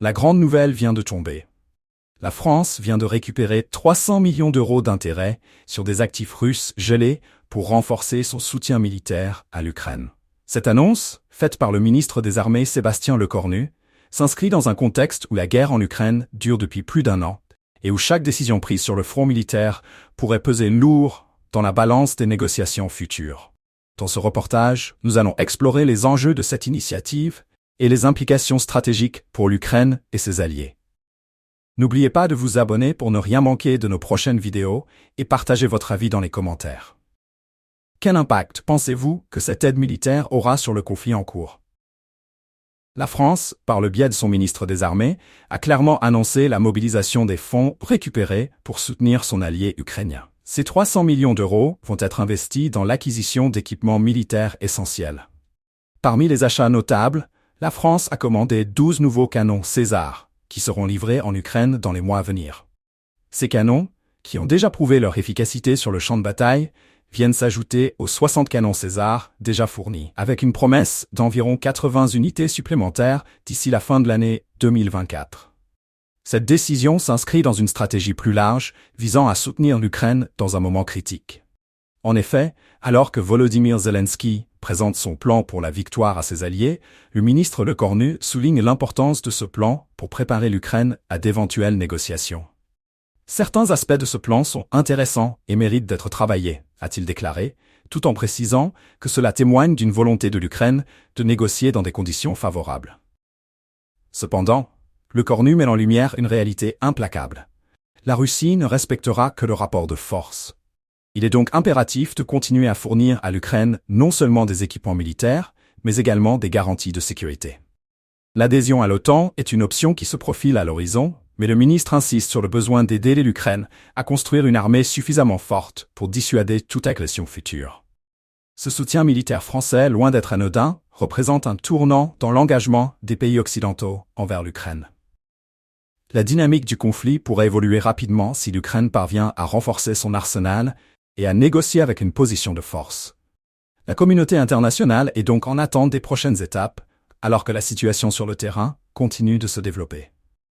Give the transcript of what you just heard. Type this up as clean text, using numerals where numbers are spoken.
La grande nouvelle vient de tomber. La France vient de récupérer 300 millions d'euros d'intérêts sur des actifs russes gelés pour renforcer son soutien militaire à l'Ukraine. Cette annonce, faite par le ministre des Armées Sébastien Lecornu, s'inscrit dans un contexte où la guerre en Ukraine dure depuis plus d'un an et où chaque décision prise sur le front militaire pourrait peser lourd dans la balance des négociations futures. Dans ce reportage, nous allons explorer les enjeux de cette initiative et les implications stratégiques pour l'Ukraine et ses alliés. N'oubliez pas de vous abonner pour ne rien manquer de nos prochaines vidéos et partagez votre avis dans les commentaires. Quel impact pensez-vous que cette aide militaire aura sur le conflit en cours? La France, par le biais de son ministre des Armées, a clairement annoncé la mobilisation des fonds récupérés pour soutenir son allié ukrainien. Ces 300 millions d'euros vont être investis dans l'acquisition d'équipements militaires essentiels. Parmi les achats notables, la France a commandé 12 nouveaux canons César, qui seront livrés en Ukraine dans les mois à venir. Ces canons, qui ont déjà prouvé leur efficacité sur le champ de bataille, viennent s'ajouter aux 60 canons César déjà fournis, avec une promesse d'environ 80 unités supplémentaires d'ici la fin de l'année 2024. Cette décision s'inscrit dans une stratégie plus large visant à soutenir l'Ukraine dans un moment critique. En effet, alors que Volodymyr Zelensky présente son plan pour la victoire à ses alliés, le ministre Lecornu souligne l'importance de ce plan pour préparer l'Ukraine à d'éventuelles négociations. Certains aspects de ce plan sont intéressants et méritent d'être travaillés, a-t-il déclaré, tout en précisant que cela témoigne d'une volonté de l'Ukraine de négocier dans des conditions favorables. Cependant, Lecornu met en lumière une réalité implacable. La Russie ne respectera que le rapport de force. Il est donc impératif de continuer à fournir à l'Ukraine non seulement des équipements militaires, mais également des garanties de sécurité. L'adhésion à l'OTAN est une option qui se profile à l'horizon, mais le ministre insiste sur le besoin d'aider l'Ukraine à construire une armée suffisamment forte pour dissuader toute agression future. Ce soutien militaire français, loin d'être anodin, représente un tournant dans l'engagement des pays occidentaux envers l'Ukraine. La dynamique du conflit pourrait évoluer rapidement si l'Ukraine parvient à renforcer son arsenal et à négocier avec une position de force. La communauté internationale est donc en attente des prochaines étapes, alors que la situation sur le terrain continue de se développer.